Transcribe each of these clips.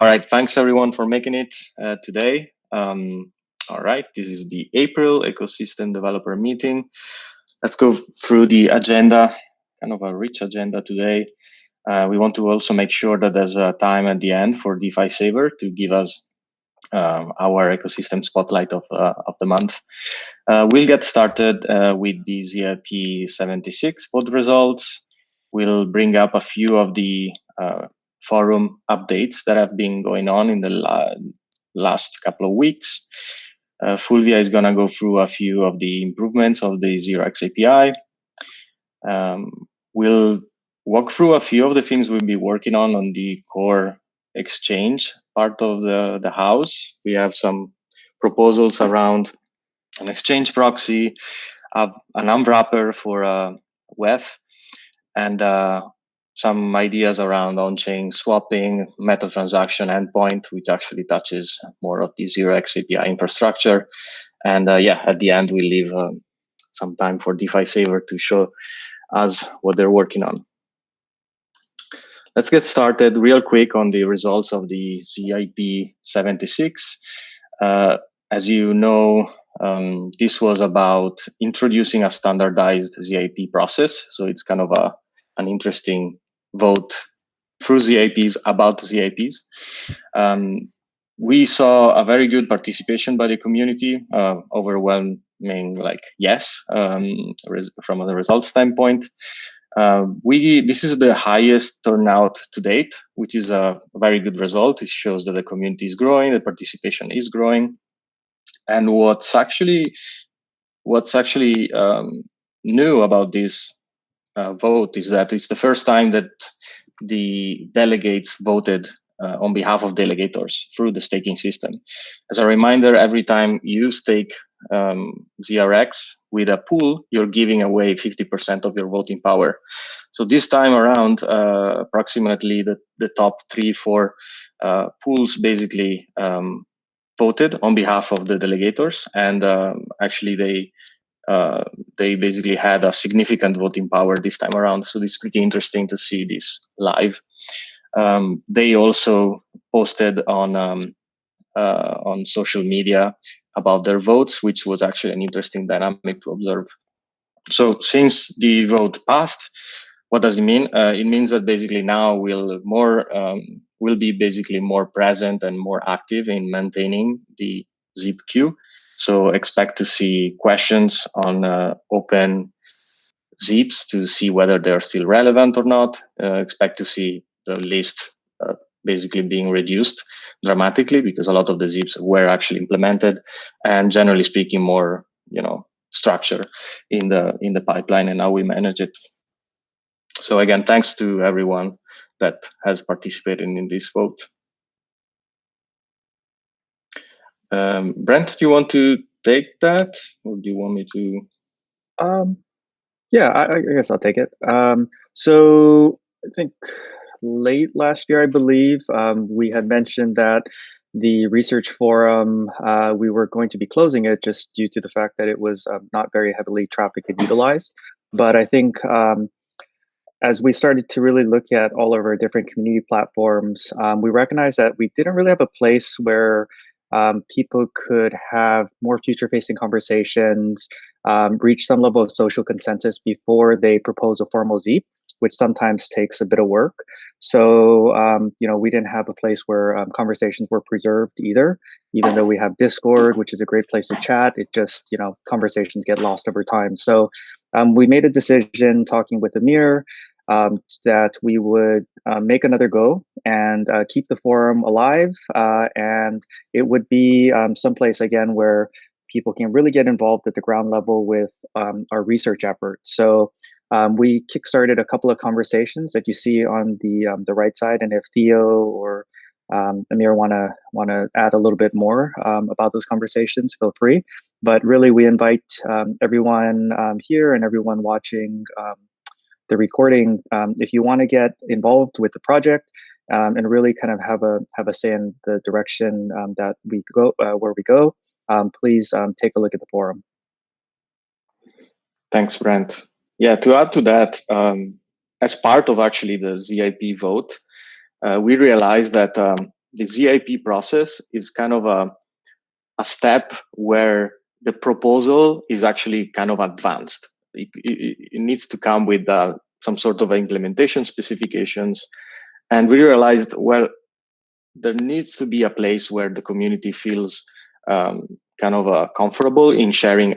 All right, thanks everyone for making it today. All right, this is the April Ecosystem Developer Meeting. Let's go through the agenda, kind of a rich agenda today. We want to also make sure that there's a time at the end for DeFi Saver to give us our ecosystem spotlight of the month. We'll get started with the ZIP 76 pod results. We'll bring up a few of the forum updates that have been going on in the last couple of weeks. Fulvia is going to go through a few of the improvements of the 0x API. We'll walk through a few of the things we'll be working on the core exchange part of the house. We have some proposals around an exchange proxy, an unwrapper for WEF, and some ideas around on-chain swapping, meta transaction endpoint, which actually touches more of the 0x API infrastructure. And at the end, we leave some time for DeFi Saver to show us what they're working on. Let's get started real quick on the results of the ZIP 76. As you know, this was about introducing a standardized ZIP process. So it's kind of an interesting vote through ZIPs about ZIPs. We saw a very good participation by the community, overwhelming yes, from the results standpoint. This is the highest turnout to date, which is a very good result. It shows that the community is growing, the participation is growing. And what's actually new about this vote is that it's the first time that the delegates voted on behalf of delegators through the staking system. As a reminder, every time you stake ZRX with a pool, you're giving away 50% of your voting power. So this time around, approximately the top 3-4 pools basically voted on behalf of the delegators, and actually they basically had a significant voting power this time around. So it's pretty interesting to see this live. They also posted on social media about their votes, which was actually an interesting dynamic to observe. So since the vote passed, what does it mean? It means that basically now we'll be basically more present and more active in maintaining the ZIP queue. So expect to see questions on open zips to see whether they're still relevant or not. Expect to see the list basically being reduced dramatically because a lot of the zips were actually implemented, and generally speaking, more structure in the pipeline and how we manage it. So again, thanks to everyone that has participated in this vote. Brent, do you want to take that, or do you want me to? Yeah, I guess I'll take it. So I think late last year, I believe, we had mentioned that the research forum, we were going to be closing it just due to the fact that it was not very heavily trafficked and utilized. But I think as we started to really look at all of our different community platforms, we recognized that we didn't really have a place where people could have more future-facing conversations, reach some level of social consensus before they propose a formal ZIP, which sometimes takes a bit of work. So, we didn't have a place where conversations were preserved either, even though we have Discord, which is a great place to chat. It just, conversations get lost over time. So we made a decision talking with Amir that we would make another go and keep the forum alive. And it would be someplace, again, where people can really get involved at the ground level with our research efforts. So we kickstarted a couple of conversations that you see on the right side. And if Theo or Amir want to add a little bit more about those conversations, feel free. But really, we invite everyone here and everyone watching the recording, if you want to get involved with the project and really kind of have a say in the direction that we go, where we go, please take a look at the forum. Thanks, Brent. Yeah, to add to that, as part of actually the ZIP vote, we realized that the ZIP process is kind of a step where the proposal is actually kind of advanced. It needs to come with some sort of implementation specifications. And we realized, well, there needs to be a place where the community feels kind of comfortable in sharing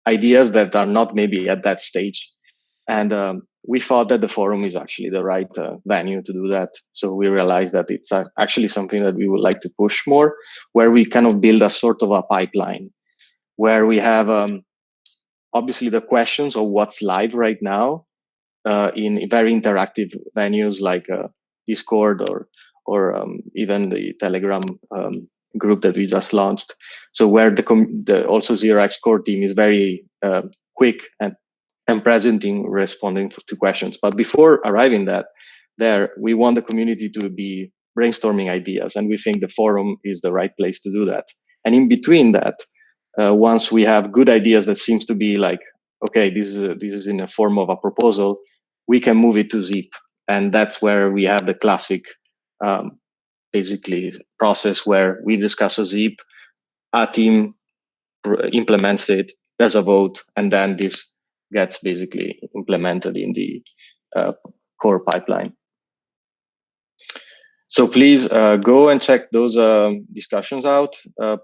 ideas that are not maybe at that stage. And we thought that the forum is actually the right venue to do that. So we realized that it's actually something that we would like to push more, where we kind of build a sort of a pipeline, where we have obviously the questions of what's live right now in very interactive venues like Discord or even the Telegram group that we just launched. So where the also 0x core team is very quick and present in responding to questions. But before arriving there, we want the community to be brainstorming ideas, and we think the forum is the right place to do that. And in between that, once we have good ideas that seems to be like, okay, this is in a form of a proposal, we can move it to Zip, and that's where we have the classic, basically process where we discuss a Zip, a team implements it, there's a vote, and then this gets basically implemented in the core pipeline. So please go and check those discussions out.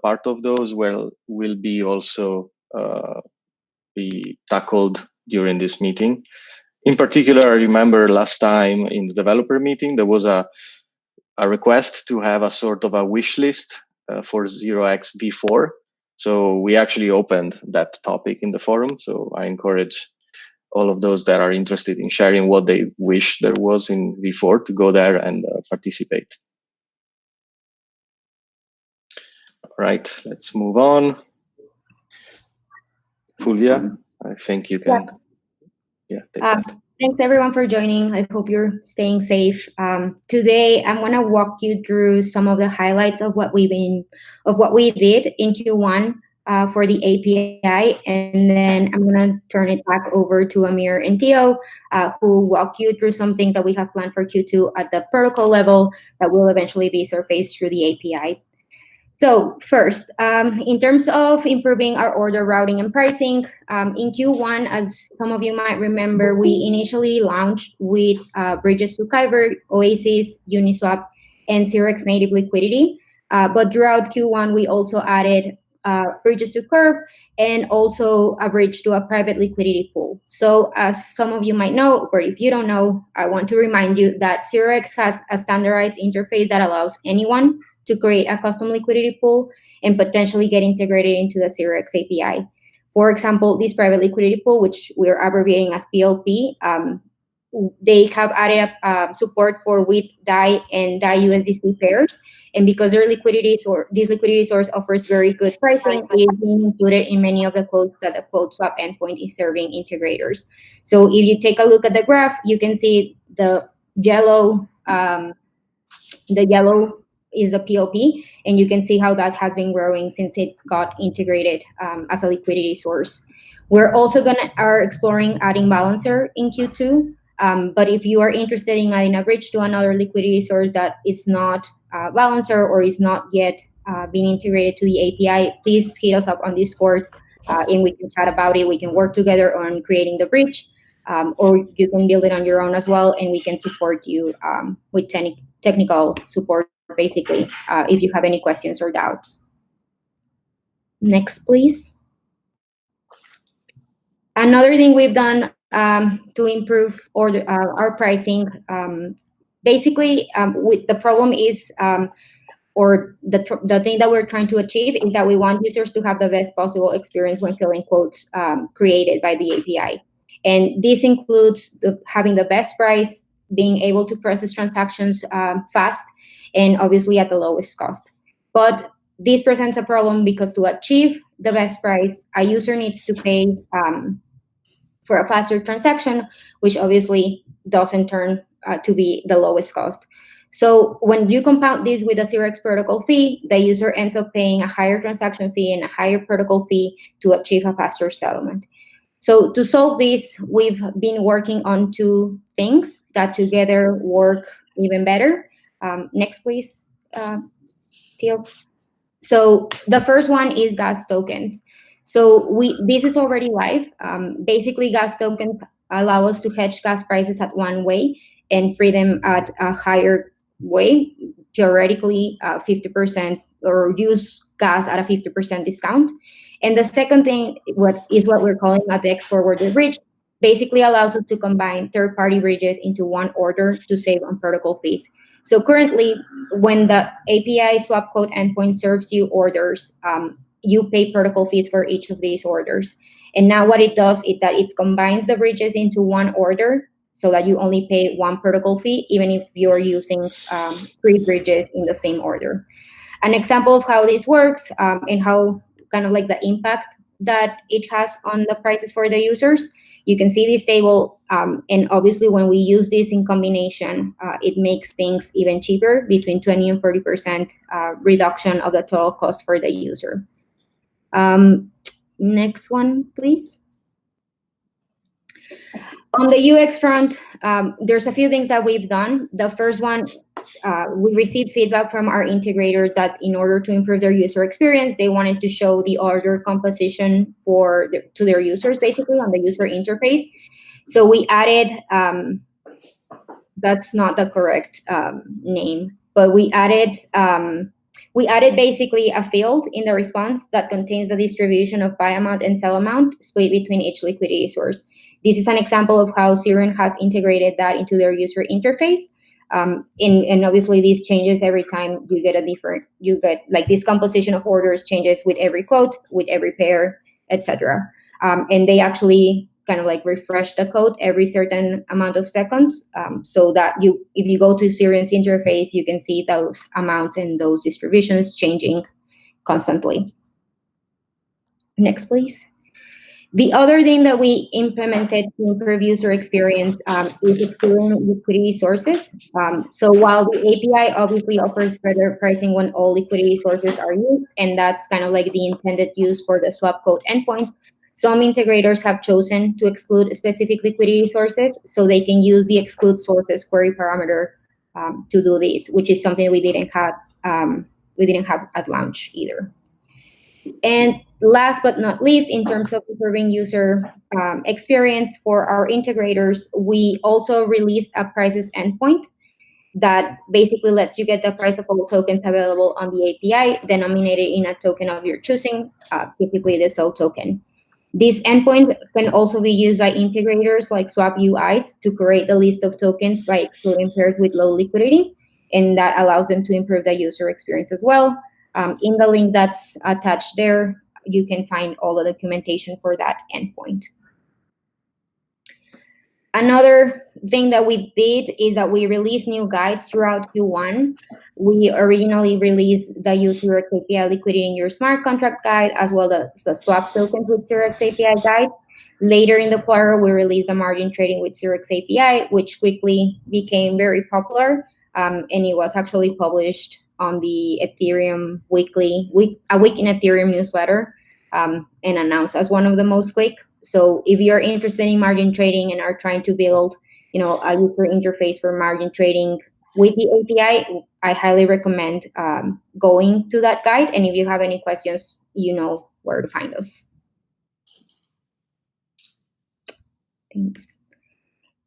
Part of those will be also be tackled during this meeting. In particular, I remember last time in the developer meeting, there was a request to have a sort of a wish list for 0x V4. So we actually opened that topic in the forum. So I encourage all of those that are interested in sharing what they wish there was in V4 to go there and participate. All right, let's move on. Julia, I think you can take that. Thanks everyone for joining. I hope you're staying safe. Today, I'm gonna walk you through some of the highlights of what we did in Q1 for the API, and then I'm gonna turn it back over to Amir and Theo, who will walk you through some things that we have planned for Q2 at the protocol level that will eventually be surfaced through the API. So first, in terms of improving our order routing and pricing, in Q1, as some of you might remember, we initially launched with bridges to Kyber, Oasis, Uniswap, and 0x native liquidity. But throughout Q1, we also added bridges to Curve and also a bridge to a private liquidity pool. So as some of you might know, or if you don't know, I want to remind you that 0x has a standardized interface that allows anyone to create a custom liquidity pool and potentially get integrated into the 0x API. For example, this private liquidity pool, which we're abbreviating as PLP, they have added support for WIT, DAI, and DAI USDC pairs. And because this liquidity source offers very good pricing, it is being included in many of the codes that the Quote Swap endpoint is serving integrators. So if you take a look at the graph, you can see the yellow is a PLP, and you can see how that has been growing since it got integrated as a liquidity source. We're also are exploring adding Balancer in Q2, but if you are interested in adding a bridge to another liquidity source that is not Balancer or is not yet being integrated to the API, please hit us up on Discord and we can chat about it. We can work together on creating the bridge, or you can build it on your own as well, and we can support you with technical support, basically, if you have any questions or doubts. Next, please. Another thing we've done to improve our pricing, basically, the problem is, or the thing that we're trying to achieve is that we want users to have the best possible experience when filling quotes created by the API. And this includes having the best price, being able to process transactions fast, and obviously at the lowest cost. But this presents a problem because to achieve the best price, a user needs to pay for a faster transaction, which obviously doesn't turn to be the lowest cost. So when you compound this with a 0x protocol fee, the user ends up paying a higher transaction fee and a higher protocol fee to achieve a faster settlement. So to solve this, we've been working on two things that together work even better. Next, please, Theo? So the first one is gas tokens. So this is already live. Basically, gas tokens allow us to hedge gas prices at one way and free them at a higher way, theoretically 50%, or use gas at a 50% discount. And the second thing what we're calling a DEX forwarded bridge, basically allows us to combine third-party bridges into one order to save on protocol fees. So currently, when the API swap code endpoint serves you orders, you pay protocol fees for each of these orders. And now what it does is that it combines the bridges into one order so that you only pay one protocol fee, even if you're using 3 bridges in the same order. An example of how this works and how kind of like the impact that it has on the prices for the users. You can see this table, and obviously when we use this in combination, it makes things even cheaper, between 20 and 40% reduction of the total cost for the user. Next one, please. On the UX front, there's a few things that we've done. The first one, we received feedback from our integrators that in order to improve their user experience, they wanted to show the order composition to their users, basically on the user interface. So we added, that's not the correct name, but we added basically a field in the response that contains the distribution of buy amount and sell amount split between each liquidity source. This is an example of how Siren has integrated that into their user interface. And obviously this changes every time you get like this composition of orders changes with every quote, with every pair, etc. And they actually kind of like refresh the code every certain amount of seconds, so that if you go to Siren's interface, you can see those amounts and those distributions changing constantly. Next, please. The other thing that we implemented to improve user experience is exploring liquidity sources. So while the API obviously offers better pricing when all liquidity sources are used, and that's kind of like the intended use for the swap code endpoint, some integrators have chosen to exclude specific liquidity sources so they can use the exclude sources query parameter to do this, which is something we didn't have at launch either. And last but not least, in terms of improving user experience for our integrators, we also released a prices endpoint that basically lets you get the price of all tokens available on the API, denominated in a token of your choosing, typically the SOL token. This endpoint can also be used by integrators like Swap UIs to create the list of tokens by excluding pairs with low liquidity, and that allows them to improve the user experience as well. In the link that's attached there, you can find all the documentation for that endpoint. Another thing that we did is that we released new guides throughout Q1. We originally released the use Xerox API liquidity in your smart contract guide, as well as the swap tokens with Xerox API guide. Later in the quarter, we released the margin trading with Xerox API, which quickly became very popular, and it was actually published on the Ethereum a week in Ethereum newsletter, and announced as one of the most clicked. So if you're interested in margin trading and are trying to build, a user interface for margin trading with the API, I highly recommend going to that guide. And if you have any questions, you know where to find us. Thanks.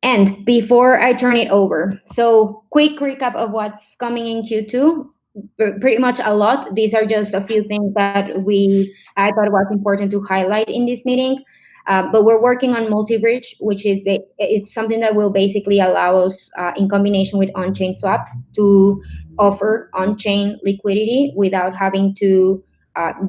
And before I turn it over, so quick recap of what's coming in Q2. Pretty much a lot. These are just a few things that I thought was important to highlight in this meeting. But we're working on multi-bridge, which is it's something that will basically allow us, in combination with on-chain swaps, to offer on-chain liquidity without having to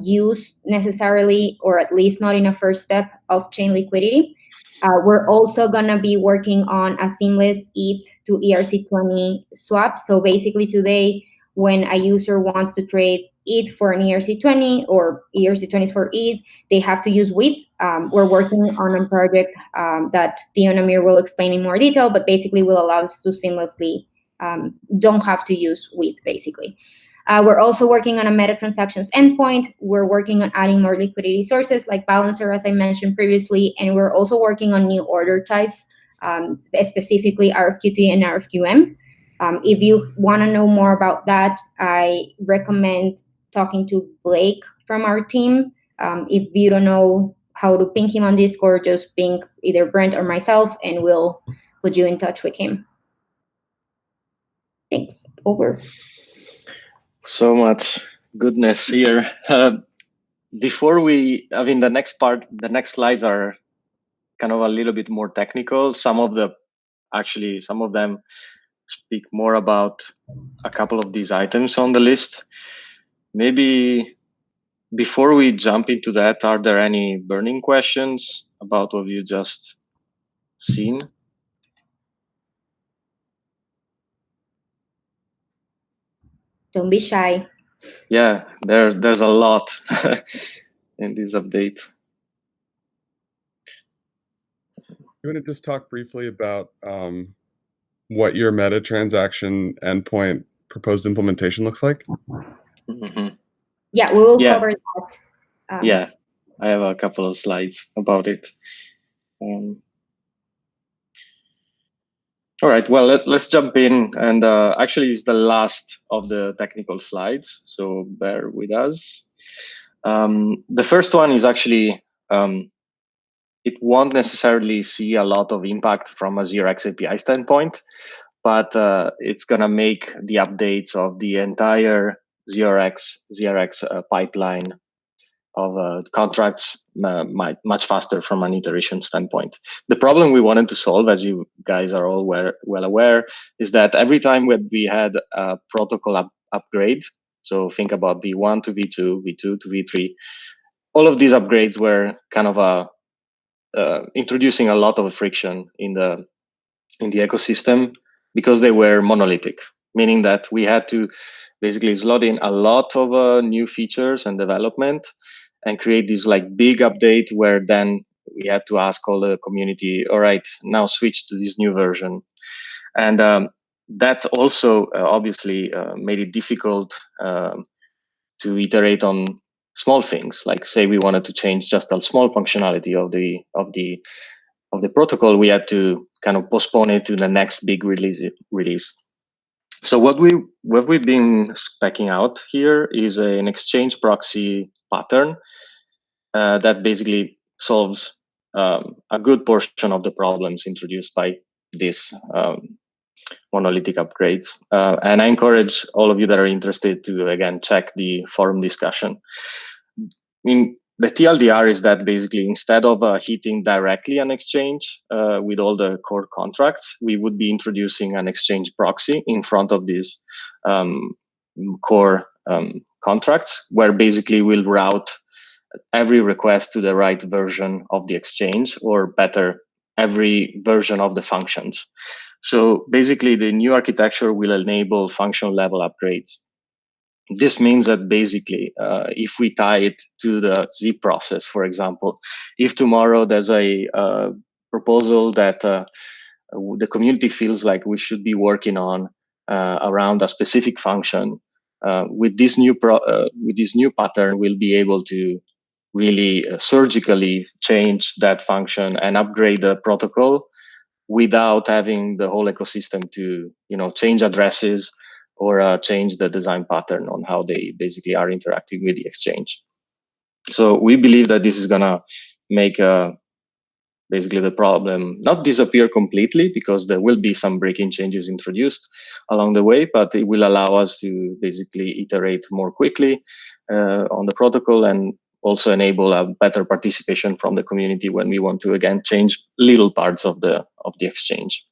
use necessarily, or at least not in a first step, off-chain liquidity. We're also going to be working on a seamless ETH to ERC20 swap. So basically today, when a user wants to trade ETH for an ERC20 or ERC20s for ETH, they have to use WIT. We're working on a project that Theo and Amir will explain in more detail, but basically will allow us to seamlessly don't have to use WIT, basically. We're also working on a meta transactions endpoint. We're working on adding more liquidity sources like Balancer, as I mentioned previously, and we're also working on new order types, specifically RFQ2 and RFQM. If you want to know more about that, I recommend talking to Blake from our team. If you don't know how to ping him on Discord, just ping either Brent or myself, and we'll put you in touch with him. Thanks. Over. So much goodness here. Before the next part, the next slides are kind of a little bit more technical. Some of them speak more about a couple of these items on the list. Maybe before we jump into that, are there any burning questions about what you just seen? Don't be shy. Yeah, there's a lot in this update. You want to just talk briefly about what your meta transaction endpoint proposed implementation looks like? Mm-hmm. Yeah, we will cover that. Yeah, I have a couple of slides about it. All right, well, let's jump in. And actually, it's the last of the technical slides, so bear with us. The first one is actually, it won't necessarily see a lot of impact from a 0x API standpoint, but it's going to make the updates of the entire 0x pipeline of contracts much faster from an iteration standpoint. The problem we wanted to solve, as you guys are all well aware, is that every time when we had a protocol upgrade, so think about V1 to V2, V2 to V3, all of these upgrades were kind of introducing a lot of friction in the ecosystem because they were monolithic, meaning that we had to basically slot in a lot of new features and development and create this like big update where then we had to ask all the community, all right, now switch to this new version. And that also obviously made it difficult to iterate on small things. Like say we wanted to change just a small functionality of the protocol, we had to kind of postpone it to the next big release. So what we've been speccing out here is an exchange proxy pattern that basically solves a good portion of the problems introduced by this monolithic upgrades. And I encourage all of you that are interested to, again, check the forum discussion. I mean, the TLDR is that basically instead of hitting directly an exchange with all the core contracts, we would be introducing an exchange proxy in front of these core contracts, where basically we'll route every request to the right version of the exchange, or better, every version of the functions. So basically the new architecture will enable function level upgrades. This means that basically, if we tie it to the Z process, for example, if tomorrow there's a proposal that the community feels like we should be working on around a specific function, with this new pattern, we'll be able to really surgically change that function and upgrade the protocol without having the whole ecosystem to change addresses or change the design pattern on how they basically are interacting with the exchange. So we believe that this is going to make basically the problem not disappear completely, because there will be some breaking changes introduced along the way, but it will allow us to basically iterate more quickly on the protocol, and also enable a better participation from the community when we want to, again, change little parts of the exchange.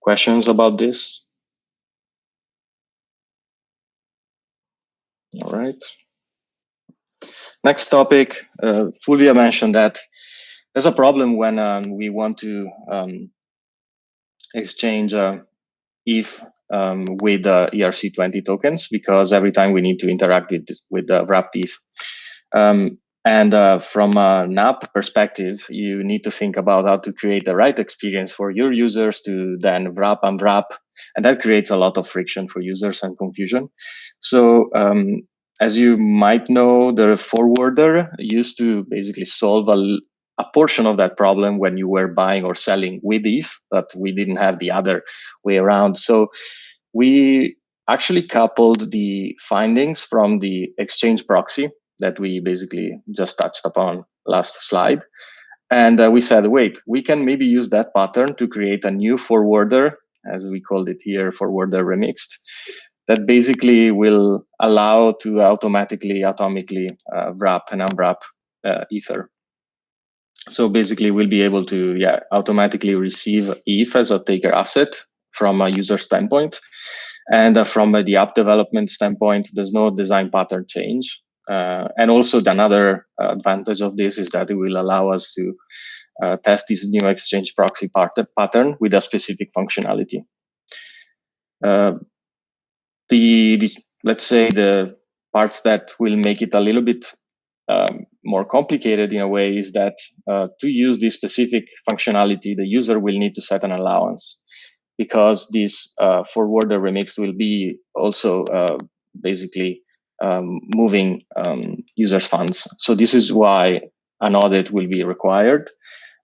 Questions about this? All right. Next topic, Fulvia mentioned that there's a problem when we want to exchange ETH with ERC20 tokens, because every time we need to interact with the wrapped ETH. And from an app perspective, you need to think about how to create the right experience for your users to then wrap, unwrap, and that creates a lot of friction for users and confusion. So as you might know, the forwarder used to basically solve a portion of that problem when you were buying or selling with ETH, but we didn't have the other way around. So we actually coupled the findings from the exchange proxy that we basically just touched upon last slide. And we said, wait, we can maybe use that pattern to create a new forwarder, as we called it here, forwarder remixed, that basically will allow to atomically wrap and unwrap Ether. So basically, we'll be able to automatically receive ETH as a taker asset from a user standpoint. And from the app development standpoint, there's no design pattern change. And also another advantage of this is that it will allow us to test this new exchange proxy pattern with a specific functionality. Let's say the parts that will make it a little bit more complicated in a way is that to use this specific functionality, the user will need to set an allowance, because this forwarder remixed will be also basically moving users' funds. So this is why an audit will be required,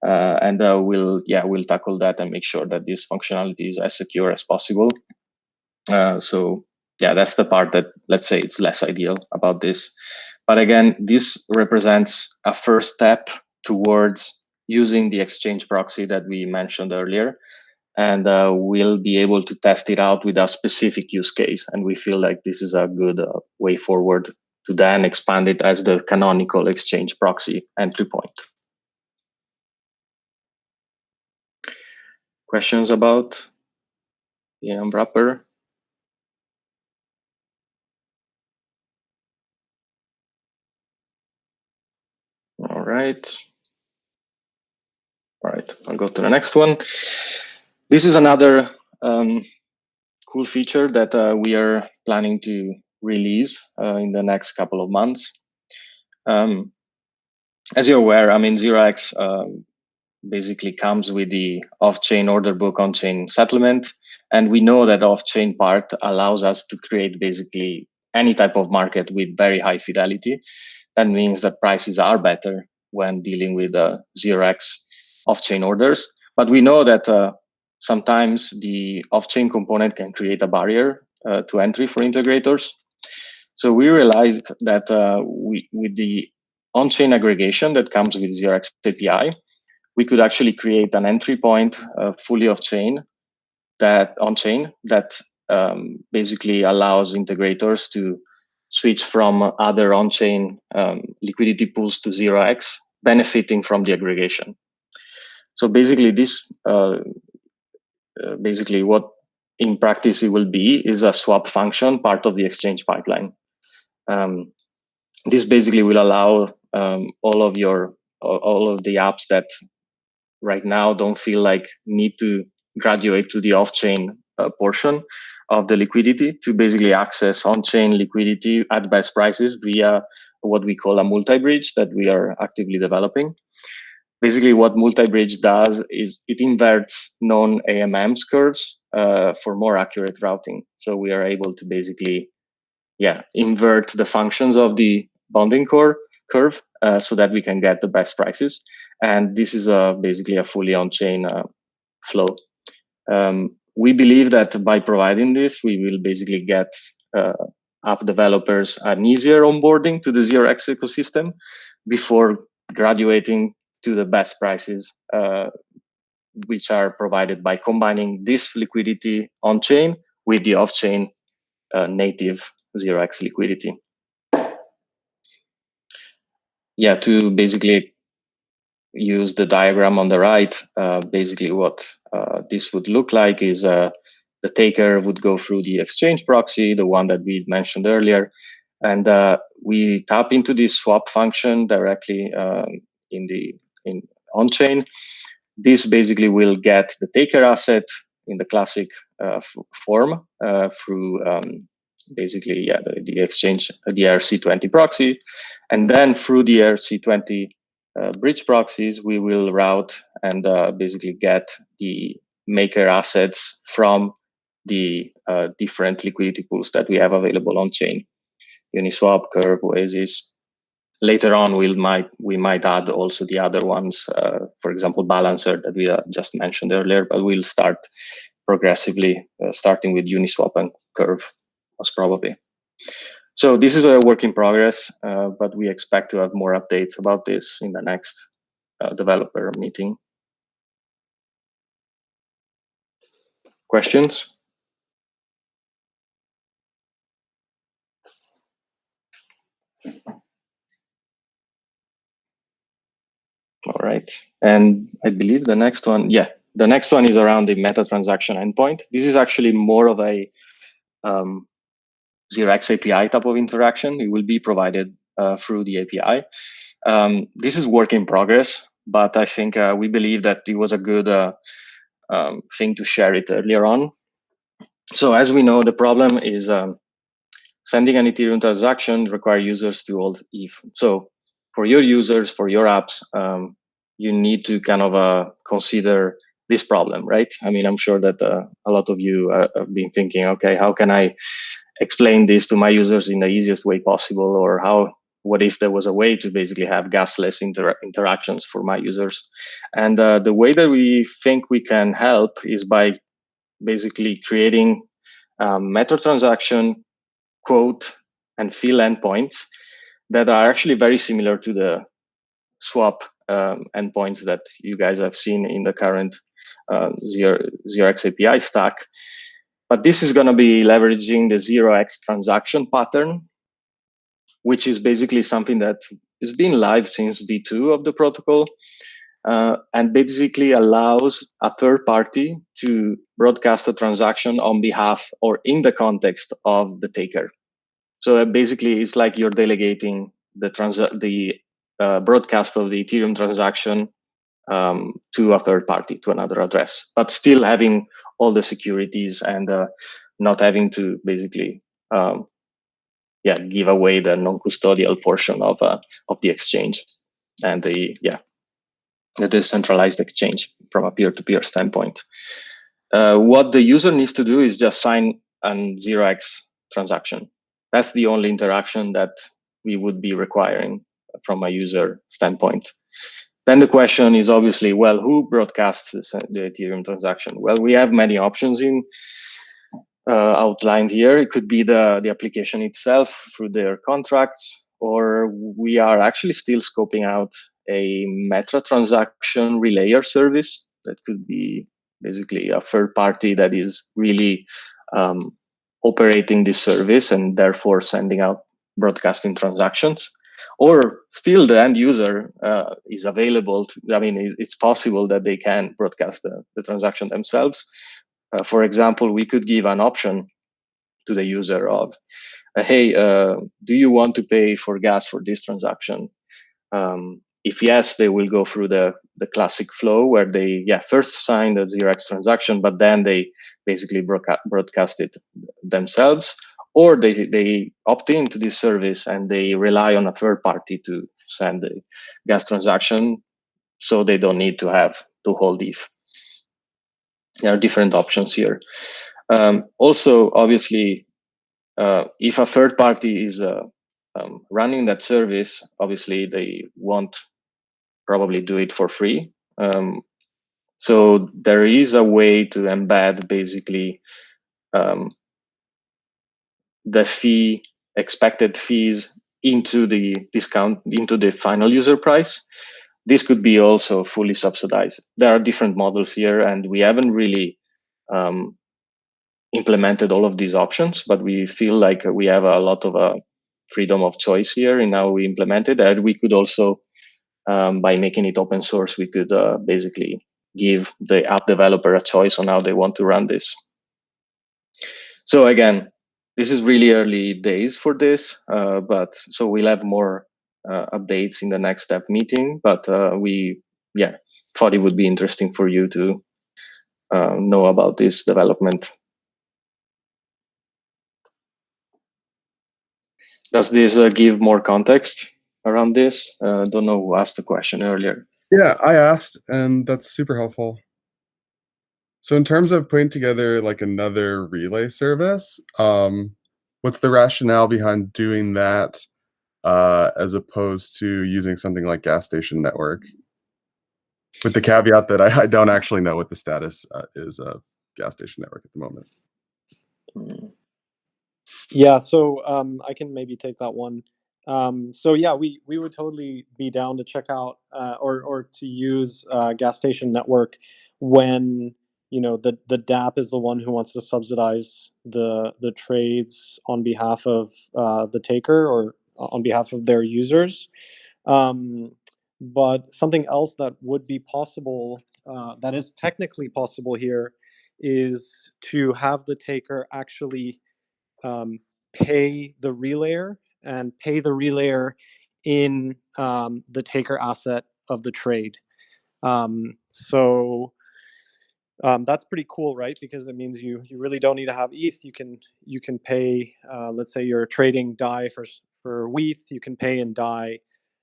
and we'll tackle that and make sure that this functionality is as secure as possible. So that's the part that, let's say, it's less ideal about this. But again, this represents a first step towards using the exchange proxy that we mentioned earlier. And we'll be able to test it out with a specific use case. And we feel like this is a good way forward to then expand it as the canonical exchange proxy entry point. Questions about the unwrapper? All right. I'll go to the next one. This is another cool feature that we are planning to release in the next couple of months. As you're aware, ZeroX basically comes with the off-chain order book on-chain settlement. And we know that off-chain part allows us to create basically any type of market with very high fidelity. That means that prices are better when dealing with 0x off-chain orders. But we know that sometimes the off-chain component can create a barrier to entry for integrators. So we realized that with the on-chain aggregation that comes with 0x API, we could actually create an entry point fully off-chain that basically allows integrators to switch from other on-chain liquidity pools to 0x, benefiting from the aggregation. So basically, this what in practice it will be is a swap function, part of the exchange pipeline. This basically will allow all of the apps that right now don't feel like need to graduate to the off-chain portion of the liquidity to basically access on-chain liquidity at best prices via what we call a multi-bridge that we are actively developing. Basically, what multi-bridge does is it inverts known AMMs curves for more accurate routing. So we are able to basically, invert the functions of the bonding curve so that we can get the best prices. And this is basically a fully on-chain flow. We believe that by providing this, we will basically get app developers an easier onboarding to the 0x ecosystem before graduating to the best prices, which are provided by combining this liquidity on-chain with the off-chain native 0x liquidity. To basically use the diagram on the right, basically what this would look like is the taker would go through the exchange proxy, the one that we mentioned earlier, and we tap into this swap function directly in on-chain. This basically will get the taker asset in the classic form through basically the exchange, the ERC20 proxy, and then through the ERC20 bridge proxies, we will route and basically get the maker assets from the different liquidity pools that we have available on chain: Uniswap, Curve, Oasis. later on, we might add also the other ones, for example, balancer that we just mentioned earlier, but we'll start progressively, starting with Uniswap and Curve, most probably. So this is a work in progress, but we expect to have more updates about this in the next developer meeting. Questions? All right. And I believe the next one, the next one is around the meta transaction endpoint. This is actually more of a 0x API type of interaction. It will be provided through the API. This is work in progress, but I think we believe that it was a good thing to share it earlier on. So as we know, the problem is sending an Ethereum transaction requires users to hold ETH. So for your users, for your apps, you need to kind of consider this problem, right? I mean, I'm sure that a lot of you have been thinking, okay, how can I explain this to my users in the easiest way possible? Or what if there was a way to basically have gasless interactions for my users? And the way that we think we can help is by basically creating meta transaction quote and fill endpoints that are actually very similar to the swap endpoints that you guys have seen in the current 0x API stack. But this is going to be leveraging the 0x transaction pattern, which is basically something that has been live since V2 of the protocol, and basically allows a third party to broadcast a transaction on behalf or in the context of the taker. So basically, it's like you're delegating the broadcast of the Ethereum transaction to a third party, to another address, but still having all the securities and not having to basically give away the non-custodial portion of the exchange and the decentralized exchange from a peer-to-peer standpoint. What the user needs to do is just sign a 0x transaction. That's the only interaction that we would be requiring from a user standpoint. Then the question is obviously, well, who broadcasts the Ethereum transaction? Well, we have many options outlined here. It could be the application itself through their contracts, or we are actually still scoping out a meta transaction relayer service that could be basically a third party that is really operating this service and therefore sending out broadcasting transactions. Or still the end user is available it's possible that they can broadcast the transaction themselves. For example, we could give an option to the user of, hey, do you want to pay for gas for this transaction? If yes, they will go through the classic flow where they first sign the 0x transaction, but then they basically broadcast it themselves, or they opt into this service and they rely on a third party to send the gas transaction, so they don't need to hold ETH. There are different options here. Also, obviously, if a third party is running that service, obviously they won't probably do it for free. So there is a way to embed basically the expected fees into the discount, into the final user price. This could be also fully subsidized. There are different models here, and we haven't really implemented all of these options, but we feel like we have a lot of freedom of choice here in how we implement it. And we could also, by making it open source, we could basically give the app developer a choice on how they want to run this. So again, this is really early days for this, but so we'll have more updates in the next step meeting. But we thought it would be interesting for you to know about this development. Does this give more context around this? Don't know who asked the question earlier. Yeah, I asked, and that's super helpful. So in terms of putting together like another relay service, what's the rationale behind doing that? as opposed to using something like gas station network. With the caveat that I don't actually know what the status is of gas station network at the moment. Yeah, so I can maybe take that one. So yeah, we would totally be down to check out or to use gas station network when the DApp is the one who wants to subsidize the trades on behalf of the taker or on behalf of their users. But something else that would be possible, that is technically possible here, is to have the taker actually pay the relayer and pay the relayer in the taker asset of the trade. So that's pretty cool, right? Because it means you really don't need to have ETH. You can pay. Let's say you're trading DAI for WETH. You can pay in DAI,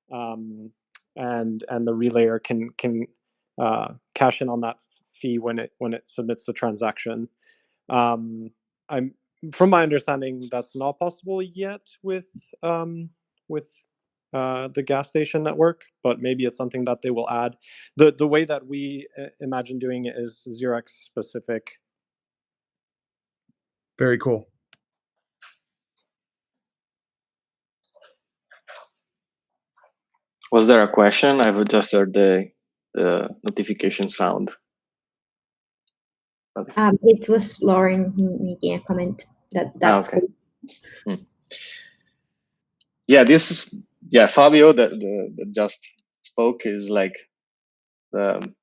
and the relayer can cash in on that fee when it submits the transaction. I'm from my understanding, that's not possible yet with the gas station network, but maybe it's something that they will add. The way that we imagine doing it is 0x specific. Very cool. Was there a question? I've just heard the notification sound. It was Lauren making a comment that's okay. cool. Yeah, Fabio that just spoke is like the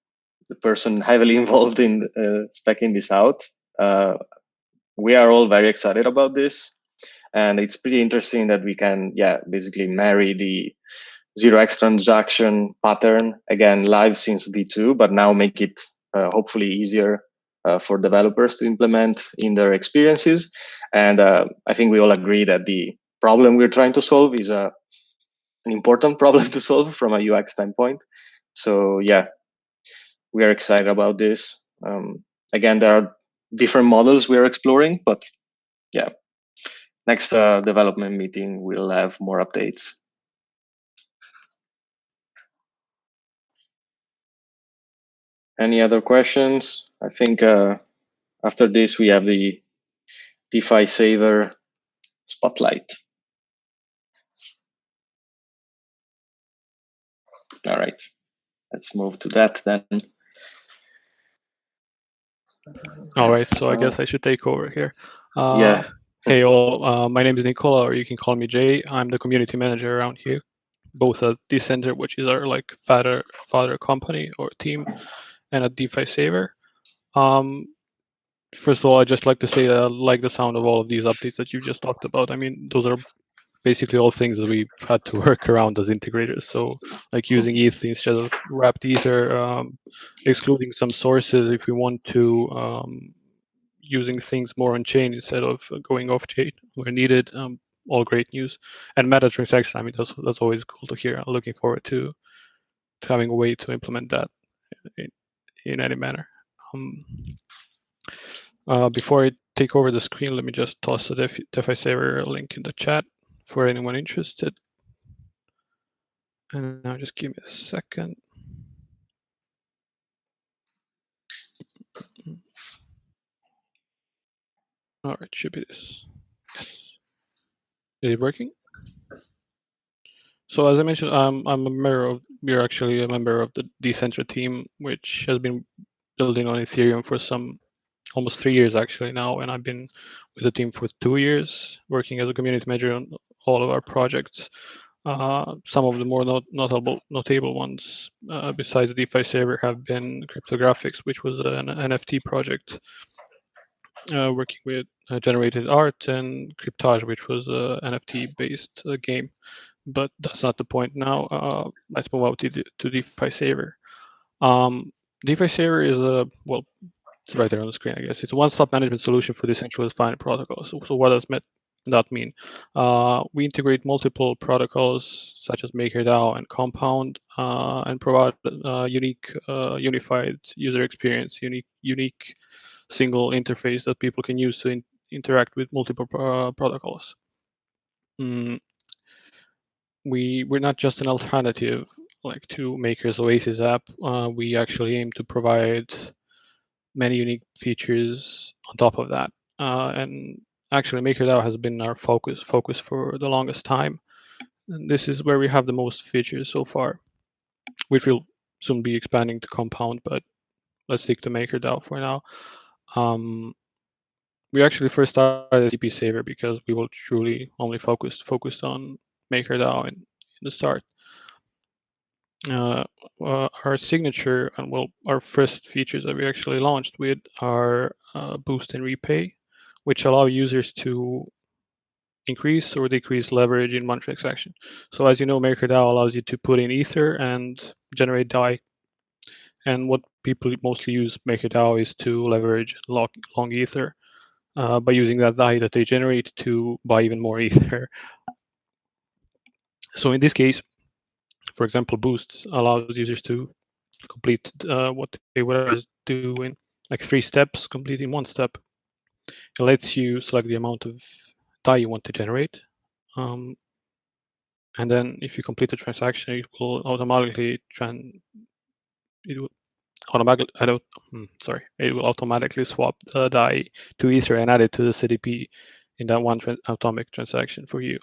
person heavily involved in speccing this out. We are all very excited about this, and it's pretty interesting that we can basically marry the 0x transaction pattern again live since V2, but now make it hopefully easier for developers to implement in their experiences. And I think we all agree that the problem we're trying to solve is an important problem to solve from a UX standpoint. So yeah, we are excited about this. Again, there are different models we are exploring, but yeah, next development meeting we'll have more updates. Any other questions? I think after this we have the DeFi Saver spotlight. All right, let's move to that then. All right, so I guess I should take over here. Yeah. Hey all, my name is Nicola, or you can call me Jay. I'm the community manager around here, both at Decenter, which is our like father company or team, and at DeFi Saver. First of all, I'd just like to say that I like the sound of all of these updates that you just talked about. I mean, those are basically all things that we've had to work around as integrators. So like using ETH instead of wrapped Ether, excluding some sources if we want to, using things more on chain instead of going off chain where needed. All great news. And meta transaction, I mean, that's always cool to hear. I'm looking forward to having a way to implement that in any manner. Before I take over the screen, let me just toss the DeFi Saver link in the chat for anyone interested. And now just give me a second. All right, should be this. Yes. Is it working? So as I mentioned, we're actually a member of the Decenter team, which has been building on Ethereum for almost 3 years actually now, and I've been with the team for 2 years, working as a community manager on all of our projects. Some of the more notable ones, besides DeFi Saver, have been Cryptographics, which was an NFT project working with generated art, and Cryptage, which was an NFT-based game. But that's not the point now. Let's move out to DeFi Saver. DeFi Saver is it's right there on the screen, I guess. It's a one-stop management solution for decentralized finance protocols. So what does that mean? We integrate multiple protocols such as MakerDAO and Compound, and provide unique, unified user experience, unique single interface that people can use to interact with multiple protocols. we're not just an alternative like to Maker's Oasis app. We actually aim to provide many unique features on top of that. And actually, MakerDAO has been our focus for the longest time. And this is where we have the most features so far, which will soon be expanding to Compound, but let's stick to MakerDAO for now. We actually first started DeFi Saver because we were truly only focused on MakerDAO in the start. Our signature and our first features that we actually launched with are boost and repay, which allow users to increase or decrease leverage in one transaction. So as you know, MakerDAO allows you to put in Ether and generate DAI. And what people mostly use MakerDAO is to leverage long Ether by using that DAI that they generate to buy even more Ether. So in this case, for example, Boost allows users to complete what they would do in like 3 steps, complete in 1 step. It lets you select the amount of DAI you want to generate. And then if you complete the transaction, it will automatically swap the DAI to Ether and add it to the CDP in that one atomic transaction for you.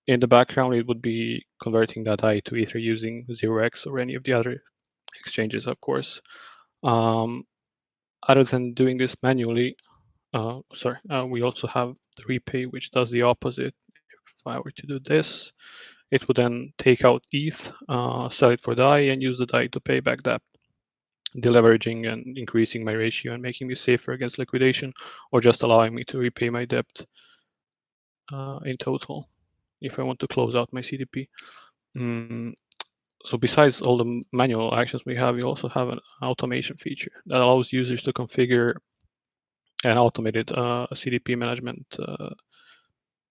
In the background, it would be converting that DAI to Ether using 0x or any of the other exchanges, of course. Other than doing this manually, we also have the repay, which does the opposite. If I were to do this, it would then take out ETH, sell it for DAI, and use the DAI to pay back debt, deleveraging and increasing my ratio and making me safer against liquidation, or just allowing me to repay my debt in total if I want to close out my CDP. So besides all the manual actions we also have an automation feature that allows users to configure an automated CDP management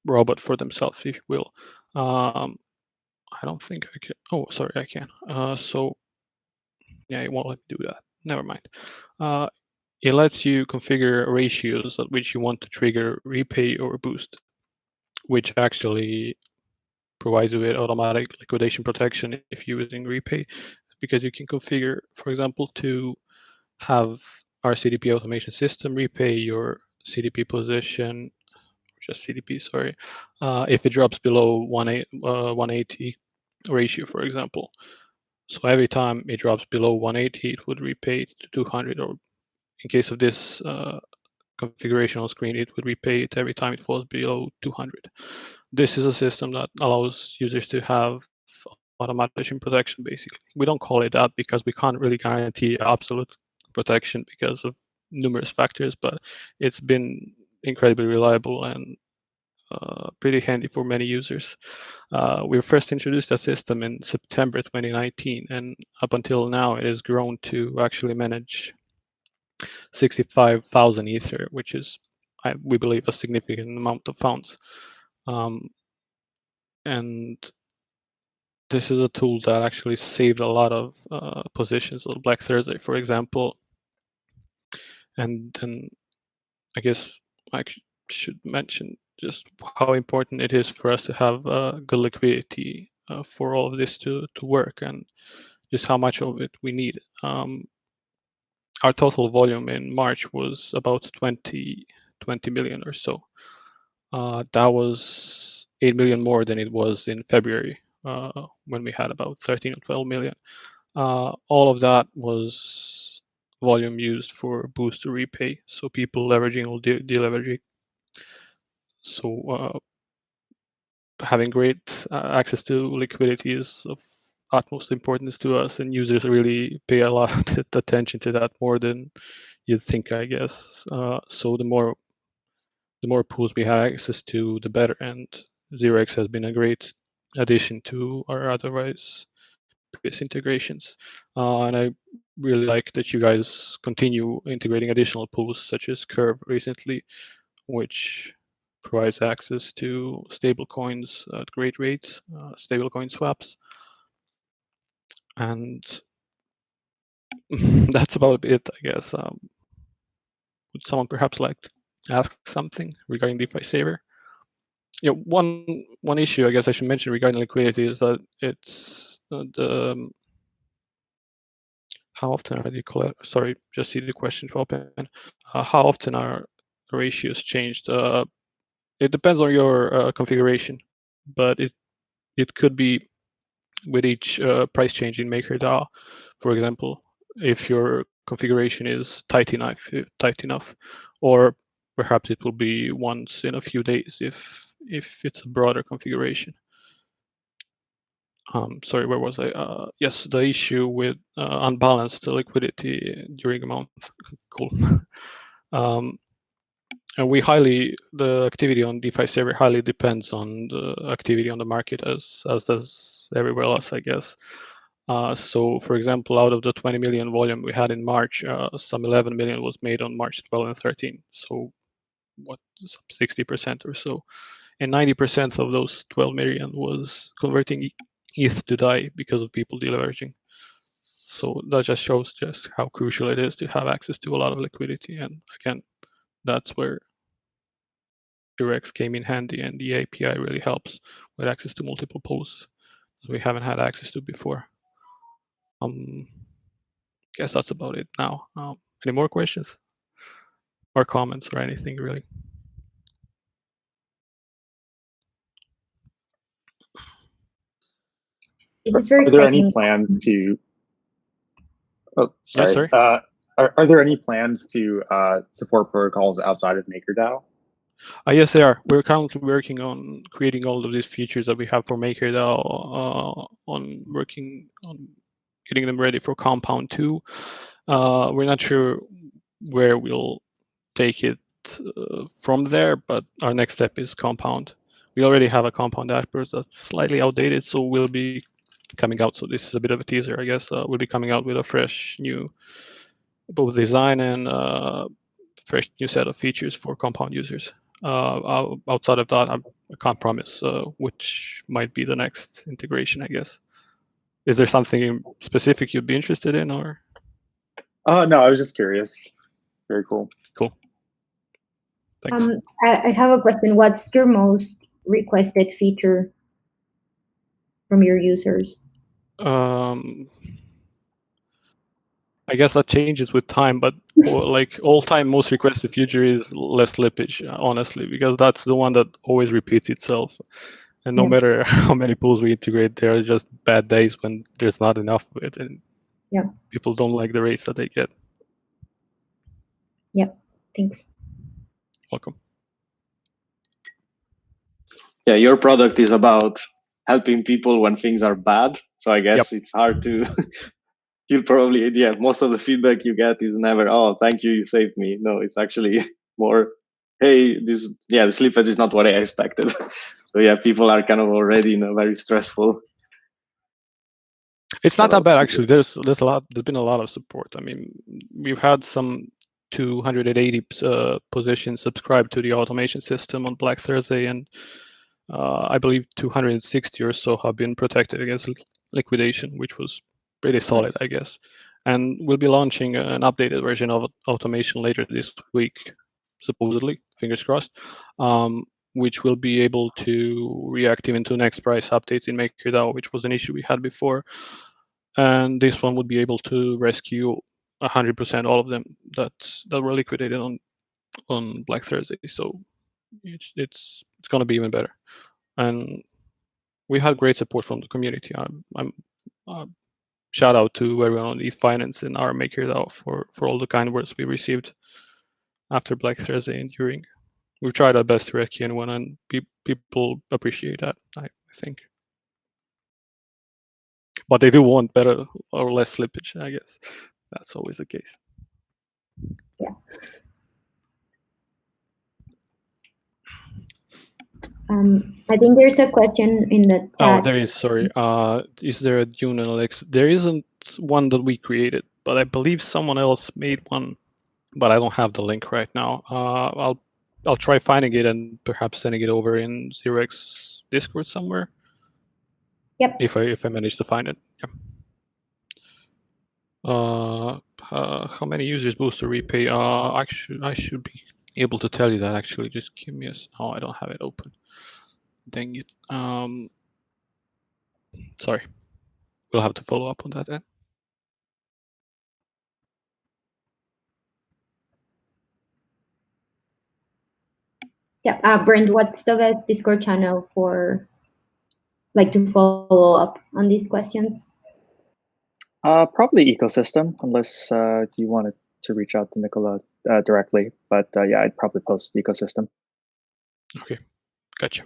robot for themselves, if you will. I don't think I can. Oh, sorry, I can. So yeah, it won't let me do that. Never mind. It lets you configure ratios at which you want to trigger repay or boost, which actually provides you with automatic liquidation protection if you're using repay, because you can configure, for example, to have our CDP automation system repay your CDP position, just CDP, sorry, if it drops below 180 ratio, for example. So every time it drops below 180, it would repay to 200, or in case of this configuration on screen, it would repay it every time it falls below 200. This is a system that allows users to have automation protection, basically. We don't call it that because we can't really guarantee absolute protection because of numerous factors, but it's been incredibly reliable and pretty handy for many users. We first introduced that system in September 2019, and up until now, it has grown to actually manage 65,000 Ether, which is, we believe, a significant amount of funds. And this is a tool that actually saved a lot of positions on Black Thursday, for example. And then I guess I should mention just how important it is for us to have good liquidity for all of this to work, and just how much of it we need. Our total volume in March was about 20 million or so. That was 8 million more than it was in February, when we had about 13 or 12 million. All of that was volume used for boost to repay, so people leveraging or deleveraging. So having great access to liquidity is of utmost importance to us, and users really pay a lot of attention to that, more than you'd think, I guess. So the more pools we have access to, the better, and 0x has been a great addition to our otherwise previous integrations. And I really like that you guys continue integrating additional pools such as Curve recently, which provides access to stable coins at great rates, stablecoin swaps. And that's about it, I guess. Would someone perhaps like to ask something regarding DeFi Saver? one issue I guess I should mention regarding liquidity is that it's how often are they collect? Sorry, just see the question open. How often are ratios changed? It depends on your configuration, but it could be with each price change in MakerDAO. For example, if your configuration is tight enough, or perhaps it will be once in a few days if it's a broader configuration. Sorry, where was I? Yes, the issue with unbalanced liquidity during a month. Cool. And the activity on DeFi Saver highly depends on the activity on the market, as does everywhere else, I guess. So, for example, out of the 20 million volume we had in March, some 11 million was made on March 12 and 13. So, what, 60% or so, and 90% of those 12 million was converting ETH to DAI because of people deleveraging. So that just shows just how crucial it is to have access to a lot of liquidity. And again, that's where Durex came in handy, and the API really helps with access to multiple pools we haven't had access to before. Guess that's about it now. Any more questions or comments or anything really? This is very Are there any exciting. plans to? Oh, sorry. Yes, sorry. Are there any plans to support protocols outside of MakerDAO? Yes, there are. We're currently working on creating all of these features that we have for MakerDAO, on working on getting them ready for Compound 2. We're not sure where we'll take it from there, but our next step is Compound. We already have a Compound dashboard that's slightly outdated, so we'll be coming out. So this is a bit of a teaser, I guess. We'll be coming out with a fresh new both design and fresh new set of features for Compound users. Outside of that, I can't promise which might be the next integration, I guess. Is there something specific you'd be interested in, or? No, I was just curious. Very cool. Cool. Thanks. I have a question. What's your most requested feature from your users? I guess that changes with time, but like all-time most requested feature is less slippage, honestly, because that's the one that always repeats itself. And no matter how many pools we integrate, there are just bad days when there's not enough of it, and people don't like the rates that they get. Yep. Thanks. Welcome. Yeah, your product is about helping people when things are bad. So I guess it's hard to. You'll probably, most of the feedback you get is never, oh, thank you, you saved me. No, it's actually more, hey, the slippage is not what I expected. So people are kind of already in a very stressful. It's not that bad, actually. There's been a lot of support. I mean, we've had some 280 positions subscribed to the automation system on Black Thursday, and I believe 260 or so have been protected against liquidation, which was pretty solid, I guess. And we'll be launching an updated version of automation later this week, supposedly, fingers crossed, which will be able to react even to next price updates in MakerDAO, which was an issue we had before. And this one would be able to rescue 100% all of them that were liquidated on Black Thursday. So it's going to be even better. And we had great support from the community. I'm shout out to everyone on ETH Finance and our MakerDAO for all the kind words we received after Black Thursday and during. We've tried our best to rescue anyone, and people appreciate that, I think. But they do want better or less slippage, I guess. That's always the case. Yeah. I think there's a question in the chat. Oh, there is, sorry. Is there a Dune Analytics? There isn't one that we created, but I believe someone else made one, but I don't have the link right now. I'll try finding it and perhaps sending it over in Xerox Discord somewhere. Yep. If I manage to find it. Yeah. How many users boost to repay? Actually, I should be able to tell you that. Actually, just give me a. Oh, I don't have it open. Dang it. Sorry. We'll have to follow up on that then. Yeah, Brent, what's the best Discord channel for to follow up on these questions? Probably ecosystem, unless you wanted to reach out to Nicola directly. But yeah, I'd probably post ecosystem. Okay, gotcha.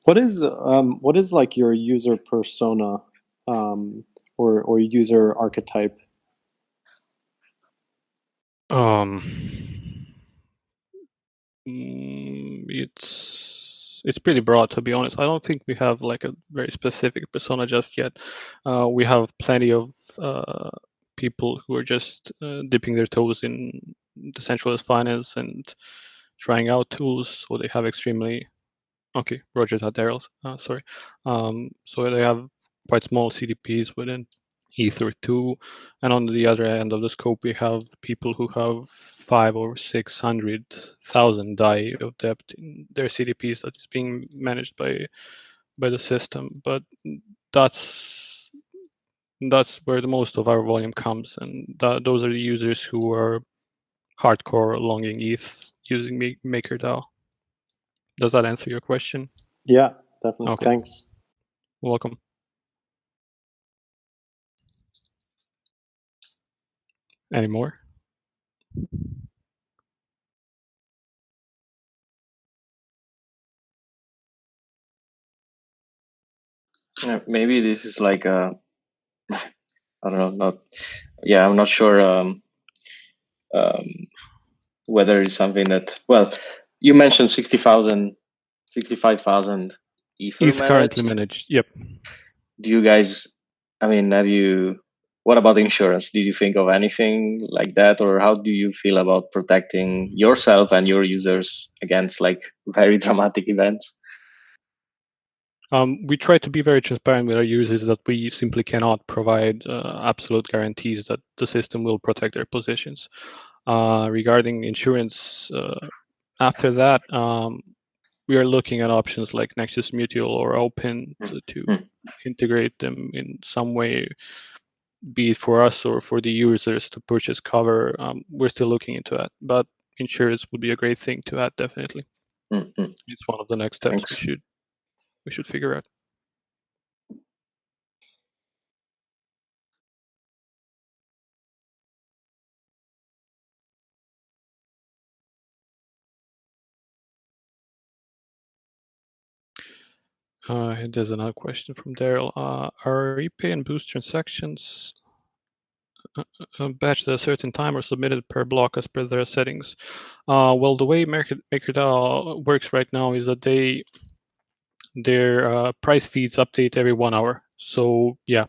What is like your user persona or user archetype? It's pretty broad, to be honest. I don't think we have like a very specific persona just yet. We have plenty of people who are just dipping their toes in decentralized finance and trying out tools, so they have extremely Roger's at Daryl's. Sorry. So they have quite small CDPs within Ether 2, and on the other end of the scope, we have people who have 500,000 or 600,000 DAI of debt in their CDPs that is being managed by the system. But that's where the most of our volume comes, and those are the users who are hardcore longing ETH using MakerDAO. Does that answer your question? Yeah, definitely. Okay. Thanks. Welcome. Any more? Maybe this is like a, I don't know, I'm not sure whether it's something that, well, you mentioned 65,000 Ether It's currently managed. Yep. Do you guys, what about insurance? Did you think of anything like that? Or how do you feel about protecting yourself and your users against like very dramatic events? We try to be very transparent with our users that we simply cannot provide absolute guarantees that the system will protect their positions. Regarding insurance, after that, we are looking at options like Nexus Mutual or Open to integrate them in some way, be it for us or for the users to purchase cover. We're still looking into that, but insurance would be a great thing to add, definitely. It's one of the next steps we should figure out. There's another question from Daryl. Are repay and boost transactions batched at a certain time or submitted per block as per their settings? Well, the way MakerDAO works right now is that their price feeds update every 1 hour. So yeah,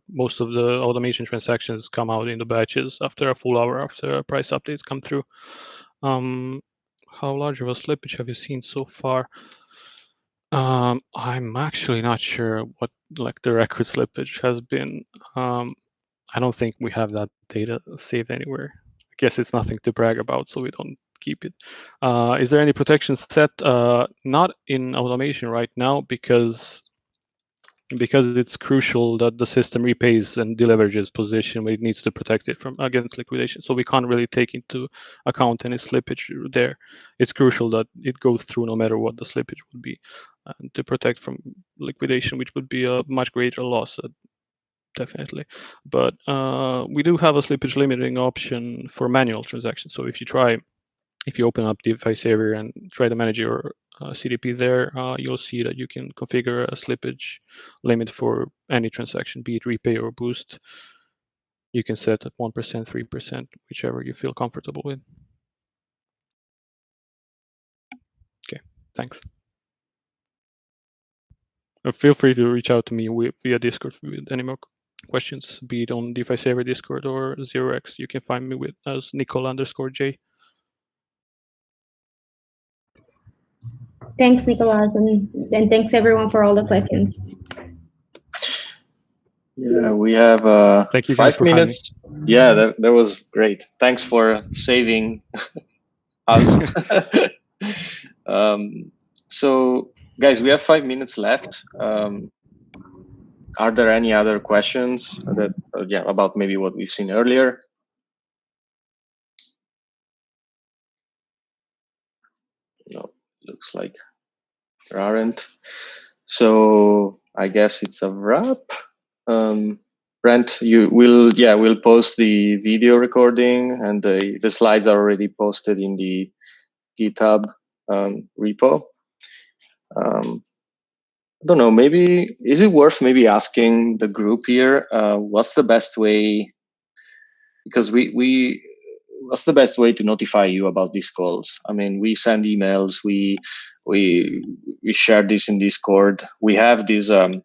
most of the automation transactions come out in the batches after a full hour after price updates come through. How large of a slippage have you seen so far? I'm actually not sure what like the record slippage has been. I don't think we have that data saved anywhere. I guess it's nothing to brag about, so we don't keep it. Is there any protection set? Not in automation right now because it's crucial that the system repays and deleverages position when it needs to protect it from against liquidation. So we can't really take into account any slippage there. It's crucial that it goes through no matter what the slippage would be, to protect from liquidation, which would be a much greater loss, definitely. But we do have a slippage limiting option for manual transactions. So if you open up DeFi Saver and try to manage your CDP there, you'll see that you can configure a slippage limit for any transaction, be it repay or boost. You can set at 1%, 3%, whichever you feel comfortable with. Okay, thanks. Feel free to reach out to me via Discord with any more questions, be it on DeFi Saver Discord or 0x. You can find me with as Nicole_J. Thanks, Nicolas, and thanks everyone for all the questions. Yeah, we have Thank you guys 5 for having me. minutes. Yeah, that was great. Thanks for saving us. So, guys, we have 5 minutes left. Are there any other questions that, yeah, about maybe what we've seen earlier? No, looks like there aren't. So I guess it's a wrap. Brent, we'll post the video recording, and the slides are already posted in the GitHub repo. I don't know, maybe, is it worth maybe asking the group here, what's the best way, because what's the best way to notify you about these calls? I mean, we send emails, we share this in Discord. We have this repo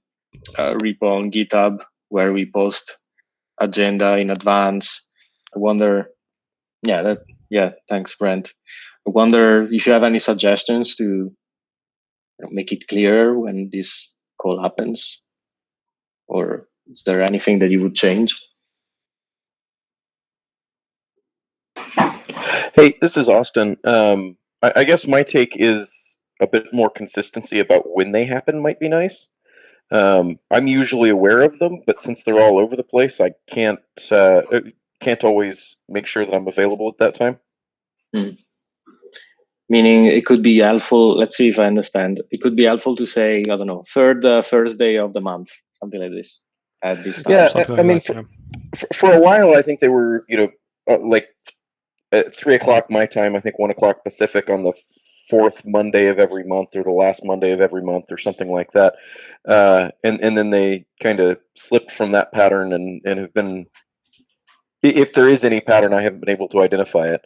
on GitHub where we post agenda in advance. I wonder, thanks, Brent. I wonder if you have any suggestions to make it clearer when this call happens, or is there anything that you would change? Hey, this is Austin. I guess my take is a bit more consistency about when they happen might be nice. I'm usually aware of them, but since they're all over the place, I can't always make sure that I'm available at that time. Meaning it could be helpful, let's see if I understand. It could be helpful to say, I don't know, third Thursday of the month, something like this, at this time. Yeah, Something I like mean, that, for a while, I think they were, like at 3 o'clock my time, I think 1 o'clock Pacific on the fourth Monday of every month or the last Monday of every month or something like that. And then they kind of slipped from that pattern and have been, if there is any pattern, I haven't been able to identify it.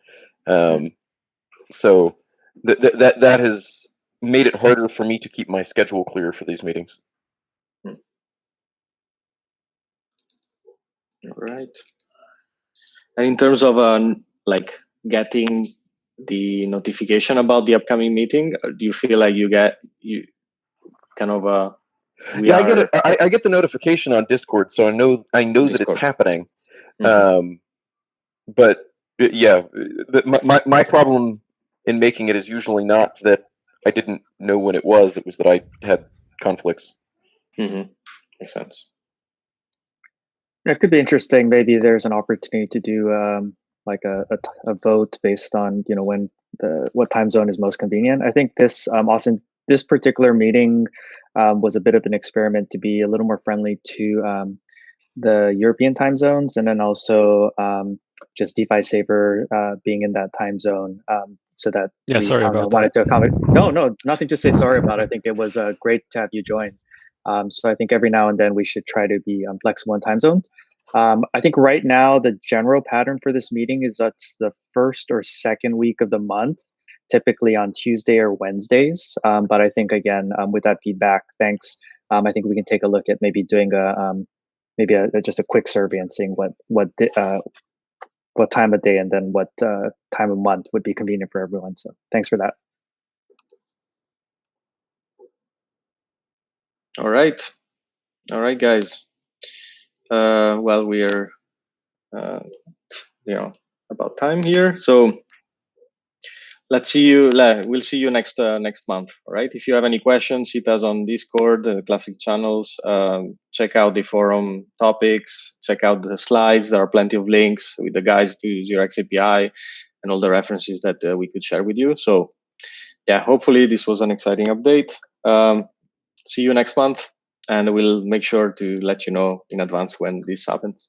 So that has made it harder for me to keep my schedule clear for these meetings. All right. And in terms of like getting the notification about the upcoming meeting, do you feel like you kind of I get the notification on Discord, so I know that it's happening. But yeah, my problem in making it is usually not that I didn't know when it was; it was that I had conflicts. Makes sense. It could be interesting. Maybe there's an opportunity to do like a vote based on when what time zone is most convenient. I think this Austin, this particular meeting was a bit of an experiment to be a little more friendly to the European time zones, and then also just DeFi Saver being in that time zone, so that yeah. we Sorry kind of about wanted that. to accommodate. No, nothing to say sorry about. I think it was great to have you join. So I think every now and then we should try to be flexible in time zones. I think right now the general pattern for this meeting is that's the first or second week of the month, typically on Tuesday or Wednesdays. But I think again, with that feedback, thanks. I think we can take a look at maybe doing just a quick survey and seeing what time of day and then what time of month would be convenient for everyone. So thanks for that. All right, guys. Well, we are, about time here. So let's see you. We'll see you next month. All right. If you have any questions, hit us on Discord, classic channels. Check out the forum topics. Check out the slides. There are plenty of links with the guys to use your XAPI and all the references that we could share with you. So yeah, hopefully this was an exciting update. See you next month, and we'll make sure to let you know in advance when this happens.